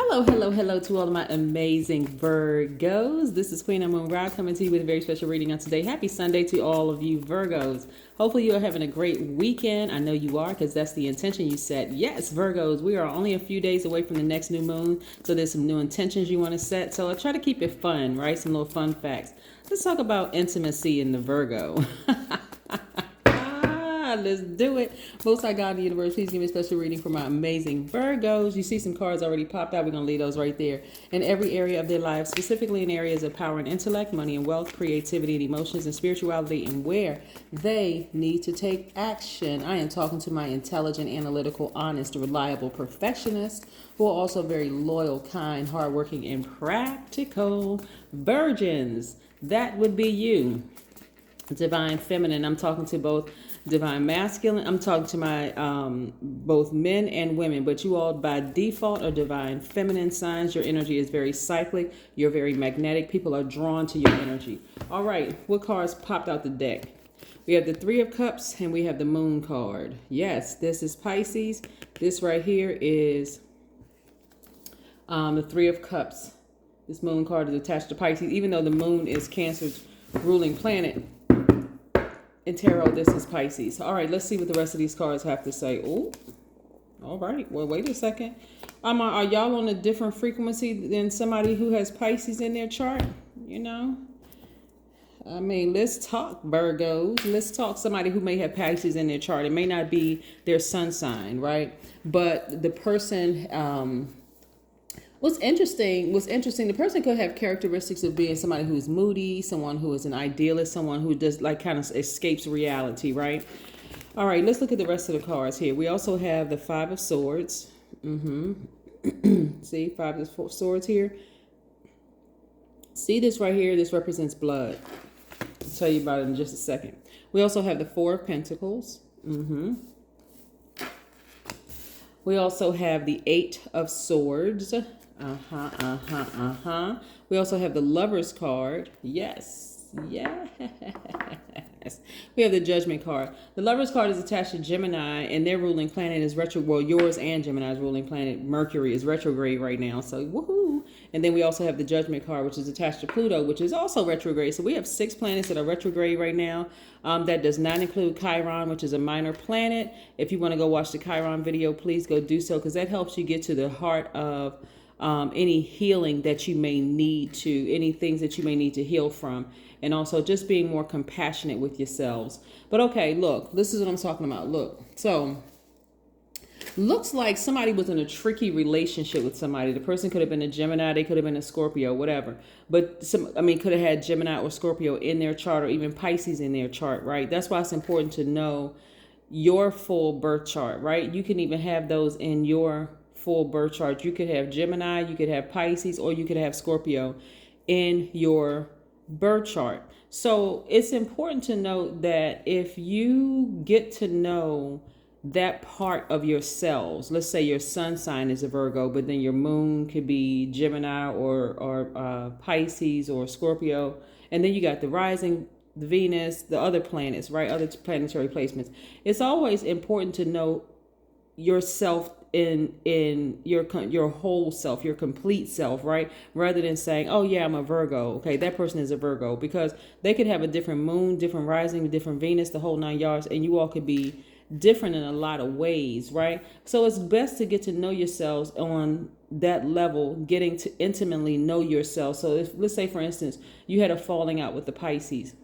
Hello to all of my amazing Virgos. This is Queen Amun Ra coming to you with a very special reading on today. Happy Sunday to all of you Virgos. Hopefully you are having a great weekend. I know you are because that's the intention you set. Yes, Virgos, we are only a few days away from the next new moon. So there's some new intentions you want to set. So I try to keep it fun, right? Some little fun facts. Let's talk about intimacy in the Virgo. Let's do it. Most High God in the universe, please give me a special reading for my amazing Virgos. You see some cards already popped out. We're going to leave those right there. In every area of their lives, specifically in areas of power and intellect, money and wealth, creativity and emotions, and spirituality, and where they need to take action. I am talking to my intelligent, analytical, honest, reliable perfectionists who are also very loyal, kind, hardworking, and practical virgins. That would be you. Divine feminine. I'm talking to both divine masculine. I'm talking to my both men and women, but you all by default are divine feminine signs. Your energy is very cyclic. You're very magnetic. People are drawn to your energy. All right, what cards popped out the deck? We have the Three of Cups and we have the Moon card. Yes, this is Pisces. This right here is the Three of Cups. This Moon card is attached to Pisces, even though the Moon is Cancer's ruling planet. In tarot, this is Pisces. All right, let's see what the rest of these cards have to say. Oh, all right. Well, wait a second. Are y'all on a different frequency than somebody who has Pisces in their chart? You know? I mean, let's talk Virgos. Let's talk somebody who may have Pisces in their chart. It may not be their sun sign, right? But the person... What's interesting, the person could have characteristics of being somebody who's moody, someone who is an idealist, someone who does like kind of escapes reality, right? All right, let's look at the rest of the cards here. We also have the Five of Swords. See, Five of Swords here. See this right here? This represents blood. I'll tell you about it in just a second. We also have the Four of Pentacles. We also have the Eight of Swords. We also have the Lover's card. Yes. We have the Judgment card. The Lover's card is attached to Gemini, and their ruling planet is retro. Well, yours and Gemini's ruling planet, Mercury, is retrograde right now. So, woohoo! And then we also have the Judgment card, which is attached to Pluto, which is also retrograde. So we have 6 planets that are retrograde right now. That does not include Chiron, which is a minor planet. If you want to go watch the Chiron video, please go do so, because that helps you get to the heart of any healing that you may need to, any things that you may need to heal from, and also just being more compassionate with yourselves. But okay, look, this is what I'm talking about. Look, so looks like somebody was in a tricky relationship with somebody. The person could have been a Gemini, they could have been a Scorpio, whatever. But could have had Gemini or Scorpio in their chart, or even Pisces in their chart, right? That's why it's important to know your full birth chart, right? You can even have those in your full birth chart. You could have Gemini, you could have Pisces, or you could have Scorpio in your birth chart. So it's important to note that if you get to know that part of yourselves, let's say your sun sign is a Virgo, but then your moon could be Gemini or Pisces or Scorpio, and then you got the rising, the Venus, the other planets, right? Other planetary placements. It's always important to know yourself in your whole self, your complete self, right? Rather than saying, oh yeah, I'm a Virgo. Okay, that person is a Virgo, because they could have a different moon, different rising, different Venus, the whole 9 yards, and you all could be different in a lot of ways, right? So it's best to get to know yourselves on that level, getting to intimately know yourself. So if, let's say for instance, you had a falling out with the Pisces.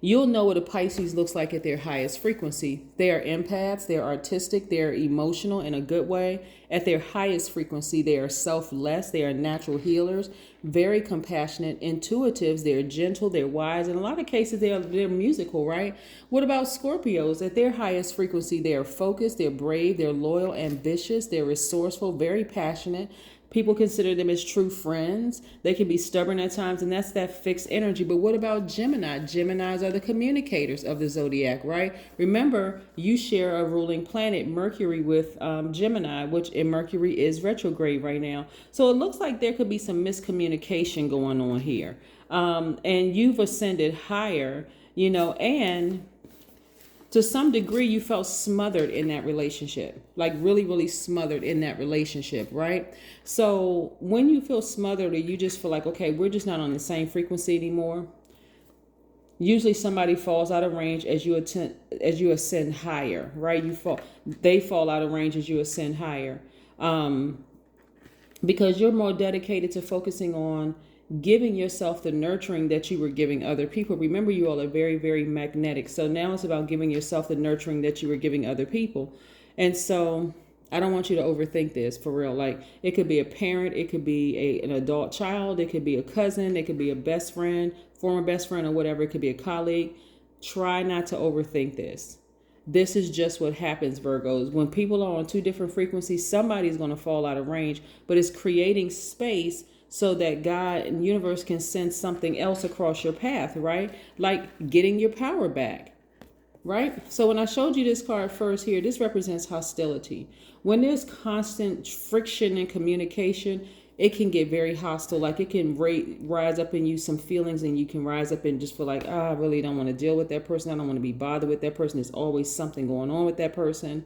You'll know what a Pisces looks like at their highest frequency. They are empaths, they're artistic, they're emotional in a good way. At their highest frequency, they are selfless, they are natural healers, very compassionate, intuitives, they're gentle, they're wise. In a lot of cases, they're musical, right? What about Scorpios? At their highest frequency, they are focused, they're brave, they're loyal, ambitious, they're resourceful, very passionate. People consider them as true friends. They can be stubborn at times, and that's that fixed energy. But what about Gemini? Geminis are the communicators of the Zodiac, right? Remember, you share a ruling planet, Mercury, with Gemini, which in Mercury is retrograde right now. So it looks like there could be some miscommunication going on here. And you've ascended higher, and to some degree, you felt smothered in that relationship, like really, really smothered in that relationship, right? So when you feel smothered, or you just feel like, okay, we're just not on the same frequency anymore. Usually somebody falls out of range as you ascend higher, right? They fall out of range as you ascend higher. Because you're more dedicated to focusing on giving yourself the nurturing that you were giving other people. Remember, you all are very, very magnetic. So now it's about giving yourself the nurturing that you were giving other people. And so I don't want you to overthink this, for real. Like, it could be a parent, it could be an adult child, it could be a cousin, it could be a best friend, former best friend, or whatever. It could be a colleague. Try not to overthink this. This is just what happens, Virgos. When people are on two different frequencies, somebody's going to fall out of range, but it's creating space so that God and universe can send something else across your path, right? Like getting your power back, right? So when I showed you this card first here, this represents hostility. When there's constant friction in communication, it can get very hostile. Like, it can rise up in you some feelings, and you can rise up and just feel like, I really don't want to deal with that person. I don't want to be bothered with that person. There's always something going on with that person.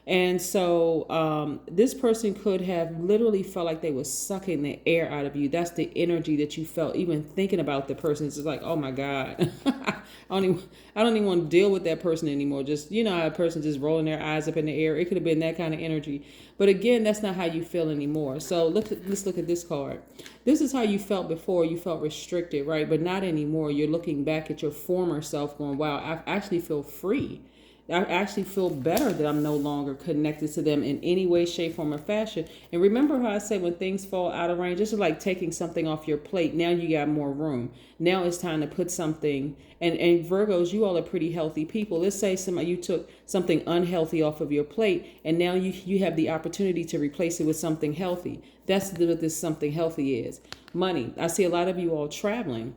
And so this person could have literally felt like they were sucking the air out of you. That's the energy that you felt even thinking about the person. It's just like, oh my God, I don't even want to deal with that person anymore. Just, a person just rolling their eyes up in the air. It could have been that kind of energy. But again, that's not how you feel anymore. So let's look at this card. This is how you felt before. You felt restricted, right? But not anymore. You're looking back at your former self going, wow, I actually feel free. I actually feel better that I'm no longer connected to them in any way, shape, form, or fashion. And remember how I said when things fall out of range, this is like taking something off your plate. Now you got more room. Now it's time to put something. And Virgos, you all are pretty healthy people. Let's say you took something unhealthy off of your plate, and now you have the opportunity to replace it with something healthy. That's what this something healthy is. Money. I see a lot of you all traveling.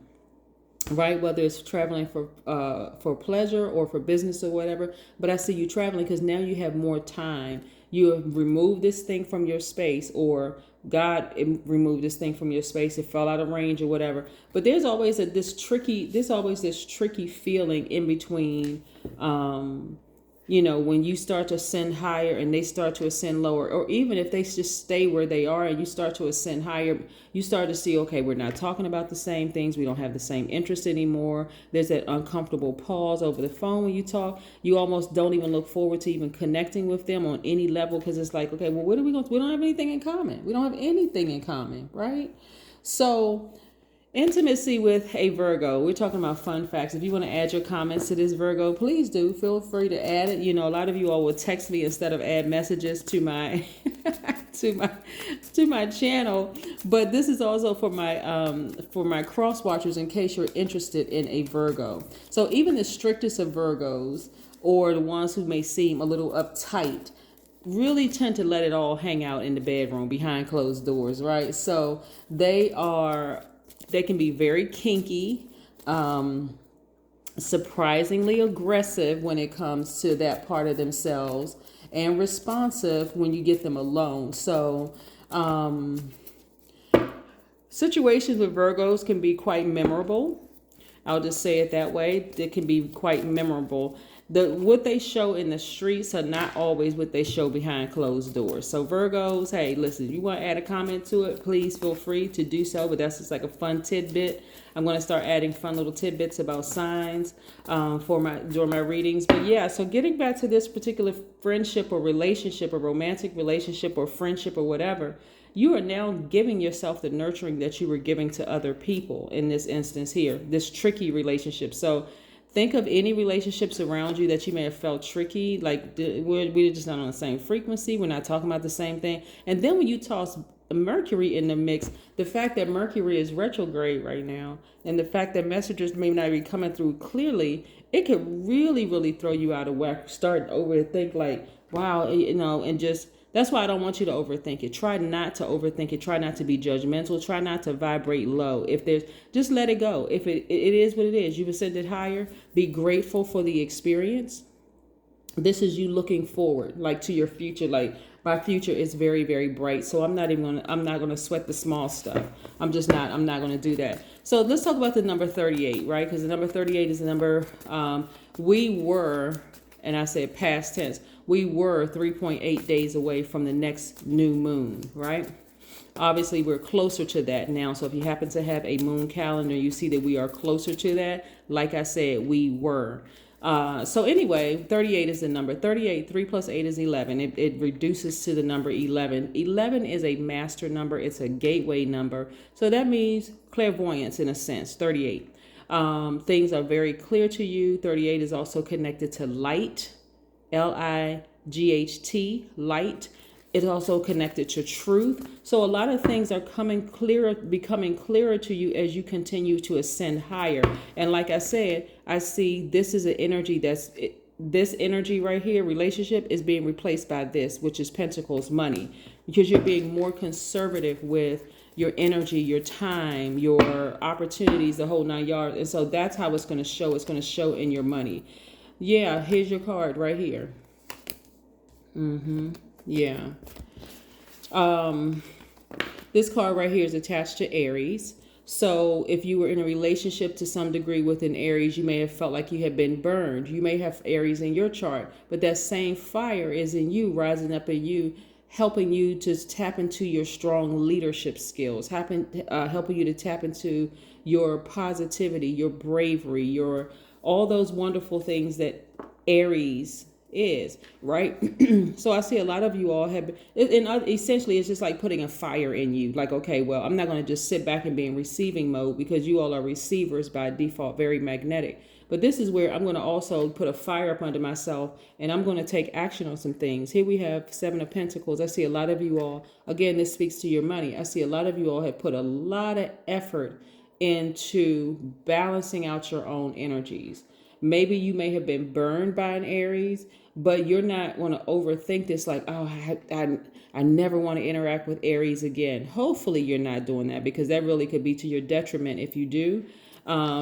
Right, whether it's traveling for pleasure or for business or whatever, but I see you traveling because now you have more time. You have removed this thing from your space, or God removed this thing from your space. It fell out of range or whatever. But there's always this tricky feeling in between. When you start to ascend higher and they start to ascend lower, or even if they just stay where they are and you start to ascend higher, you start to see, okay, we're not talking about the same things. We don't have the same interest anymore. There's that uncomfortable pause over the phone when you talk. You almost don't even look forward to even connecting with them on any level, because it's like, okay, well, what are we going to, we don't have anything in common. We don't have anything in common, right? So intimacy with a Virgo. We're talking about fun facts. If you want to add your comments to this, Virgo, please do. Feel free to add it. A lot of you all will text me instead of add messages to my to my channel. But this is also for my cross watchers, in case you're interested in a Virgo. So even the strictest of Virgos, or the ones who may seem a little uptight, really tend to let it all hang out in the bedroom behind closed doors, right? So they can be very kinky, surprisingly aggressive when it comes to that part of themselves, and responsive when you get them alone. So situations with Virgos can be quite memorable. I'll just say it that way. They can be quite memorable. What they show in the streets are not always what they show behind closed doors. So Virgos, hey, listen, if you want to add a comment to it, please feel free to do so. But that's just like a fun tidbit. I'm going to start adding fun little tidbits about signs during my readings. But yeah, so getting back to this particular friendship or relationship, or romantic relationship or friendship or whatever, you are now giving yourself the nurturing that you were giving to other people in this instance here, this tricky relationship. So think of any relationships around you that you may have felt tricky, like we're just not on the same frequency. We're not talking about the same thing. And then when you toss Mercury in the mix, the fact that Mercury is retrograde right now, and the fact that messages may not be coming through clearly, it could really, really throw you out of whack. Start to overthink, like, wow, and just, that's why I don't want you to overthink it. Try not to overthink it. Try not to be judgmental. Try not to vibrate low. Just let it go. If it is what it is, you've ascended higher. Be grateful for the experience. This is you looking forward, like, to your future. Like, my future is very, very bright. So I'm not going to sweat the small stuff. I'm not going to do that. So let's talk about the number 38, right? Because the number 38 is the number we were and I said past tense. We were 3.8 days away from the next new moon, right? Obviously, we're closer to that now. So if you happen to have a moon calendar, you see that we are closer to that. Like I said, we were. So anyway, 38 is the number. 38, 3 plus 8 is 11. It reduces to the number 11. 11 is a master number. It's a gateway number. So that means clairvoyance in a sense, 38. Things are very clear to you. 38 is also connected to light, Light, light. It's also connected to truth. So a lot of things are becoming clearer to you as you continue to ascend higher. And like I said, I see this is an energy this energy right here, relationship, is being replaced by this, which is Pentacles, money, because you're being more conservative with your energy, your time, your opportunities, the whole 9 yards. And so that's how it's going to show. It's going to show in your money. Yeah, here's your card right here. Yeah. This card right here is attached to Aries. So if you were in a relationship to some degree with an Aries, you may have felt like you had been burned. You may have Aries in your chart, but that same fire is in you, rising up in you, helping you to tap into your strong leadership skills, helping you to tap into your positivity, your bravery, your all those wonderful things that Aries is, right? So I see a lot of you all have, and essentially it's just like putting a fire in you. Like, okay, well, I'm not going to just sit back and be in receiving mode, because you all are receivers by default, very magnetic. But this is where I'm going to also put a fire up under myself, and I'm going to take action on some things. Here we have 7 of Pentacles. I see a lot of you all, again, this speaks to your money. I see a lot of you all have put a lot of effort into balancing out your own energies. Maybe you may have been burned by an Aries, but you're not going to overthink this like, oh, I never want to interact with Aries again. Hopefully you're not doing that, because that really could be to your detriment if you do.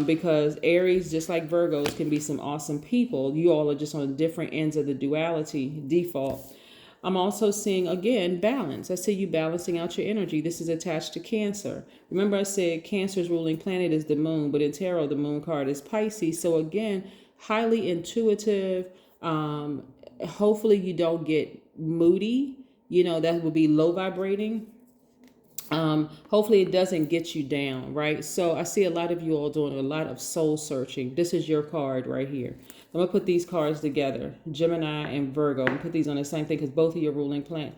Because Aries, just like Virgos, can be some awesome people. You all are just on different ends of the duality default. I'm also seeing, again, balance. I see you balancing out your energy. This is attached to Cancer. Remember I said Cancer's ruling planet is the moon, but in tarot, the moon card is Pisces. So again, highly intuitive. Hopefully you don't get moody. That would be low vibrating. Hopefully it doesn't get you down, right? So I see a lot of you all doing a lot of soul searching. This is your card right here. I'm going to put these cards together, Gemini and Virgo. I'm going to put these on the same thing because both of your ruling planet.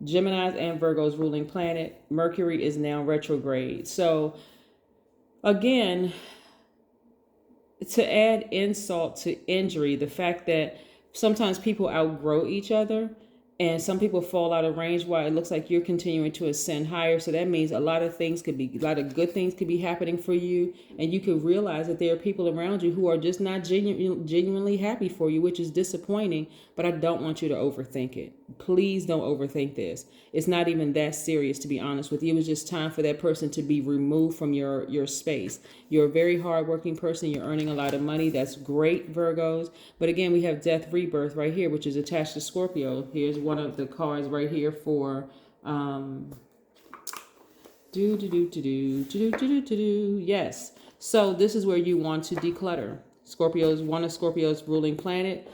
Gemini's and Virgo's ruling planet. Mercury is now retrograde. So again, to add insult to injury, the fact that sometimes people outgrow each other, and some people fall out of range while it looks like you're continuing to ascend higher. So that means a lot of good things could be happening for you. And you could realize that there are people around you who are just not genuinely happy for you, which is disappointing. But I don't want you to overthink it. Please don't overthink this. It's not even that serious, to be honest with you. It was just time for that person to be removed from your space. You're a very hardworking person. You're earning a lot of money. That's great, Virgos. But again, we have death rebirth right here, which is attached to Scorpio. Here's one of the cards right here for yes. So this is where you want to declutter. One of Scorpio's ruling planet,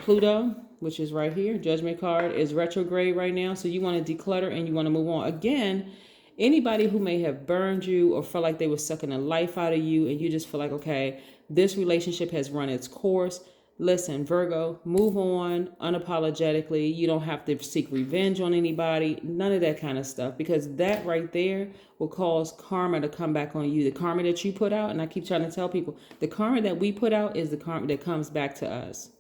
Pluto, which is right here. Judgment card is retrograde right now. So you want to declutter and you want to move on. Again, anybody who may have burned you or felt like they were sucking the life out of you, and you just feel like, okay, this relationship has run its course. Listen, Virgo, move on unapologetically. You don't have to seek revenge on anybody. None of that kind of stuff, because that right there will cause karma to come back on you. The karma that you put out, and I keep trying to tell people, the karma that we put out is the karma that comes back to us.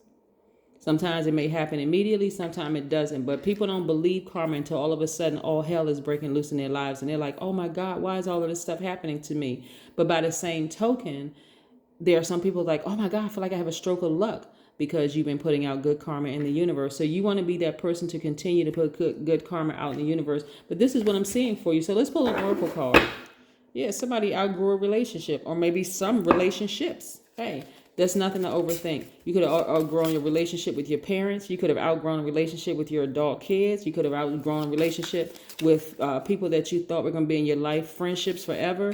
Sometimes it may happen immediately, sometimes it doesn't. But people don't believe karma until all of a sudden all hell is breaking loose in their lives. And they're like, oh my God, why is all of this stuff happening to me? But by the same token, there are some people like, oh my God, I feel like I have a stroke of luck, because you've been putting out good karma in the universe. So you want to be that person to continue to put good karma out in the universe. But this is what I'm seeing for you. So let's pull an oracle card. Yeah, somebody outgrew a relationship, or maybe some relationships. Hey, that's nothing to overthink. You could have outgrown your relationship with your parents. You could have outgrown a relationship with your adult kids. You could have outgrown a relationship with people that you thought were going to be in your life, friendships forever,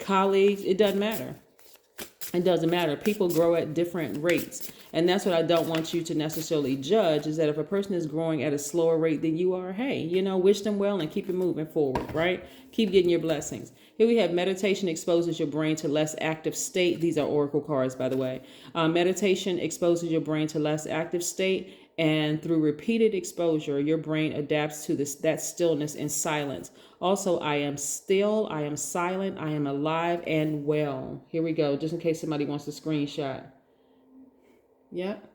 colleagues. It doesn't matter. It doesn't matter. People grow at different rates. And that's what I don't want you to necessarily judge, is that if a person is growing at a slower rate than you are, hey, wish them well and keep it moving forward, right? Keep getting your blessings. Here we have meditation exposes your brain to less active state. These are oracle cards, by the way. Meditation exposes your brain to less active state. And through repeated exposure, your brain adapts to that stillness and silence. Also, I am still, I am silent, I am alive and well. Here we go, just in case somebody wants to screenshot. Yep.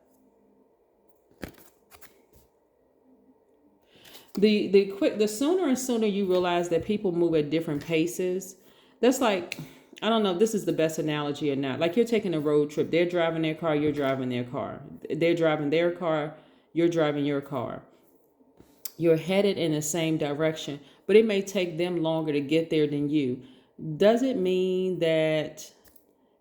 The sooner and sooner you realize that people move at different paces, that's like, I don't know if this is the best analogy or not. Like, you're taking a road trip. They're driving their car, you're driving their car. They're driving their car, you're driving your car. You're headed in the same direction, but it may take them longer to get there than you. Does it mean that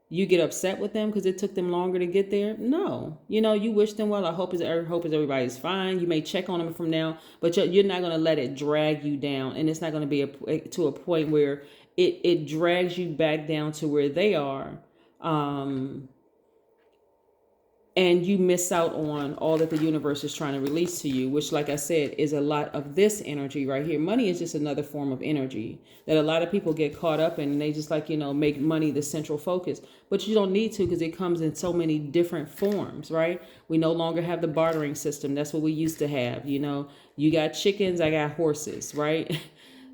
you get upset with them because it took them longer to get there? No. You wish them well. I hope everybody's fine. You may check on them from now, but you're not going to let it drag you down. And it's not going to be to a point where it drags you back down to where they are. And you miss out on all that the universe is trying to release to you, which, like I said, is a lot of this energy right here. Money is just another form of energy that a lot of people get caught up in, and they just make money the central focus. But you don't need to, because it comes in so many different forms, right? We no longer have the bartering system. That's what we used to have. You got chickens, I got horses, right?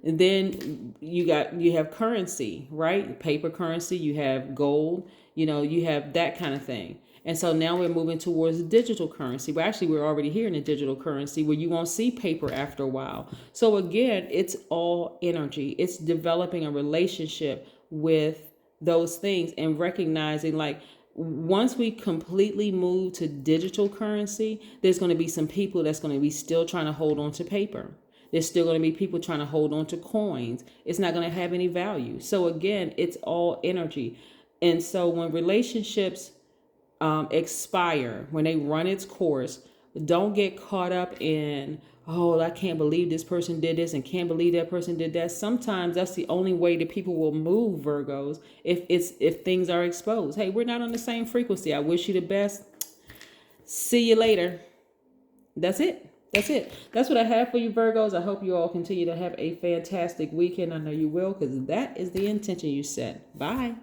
And then you have currency, right? Paper currency, you have gold, you have that kind of thing. And so now we're moving towards digital currency. Well, actually, we're already here in a digital currency where you won't see paper after a while. So again, it's all energy. It's developing a relationship with those things and recognizing, like, once we completely move to digital currency, there's going to be some people that's going to be still trying to hold on to paper. There's still going to be people trying to hold on to coins. It's not going to have any value. So again, it's all energy. And so when relationships expire, when they run its course, don't get caught up in, oh, I can't believe this person did this and can't believe that person did that. Sometimes that's the only way that people will move, Virgos, if things are exposed. Hey, we're not on the same frequency. I wish you the best. See you later. That's it. That's what I have for you, Virgos. I hope you all continue to have a fantastic weekend. I know you will, because that is the intention you set. Bye.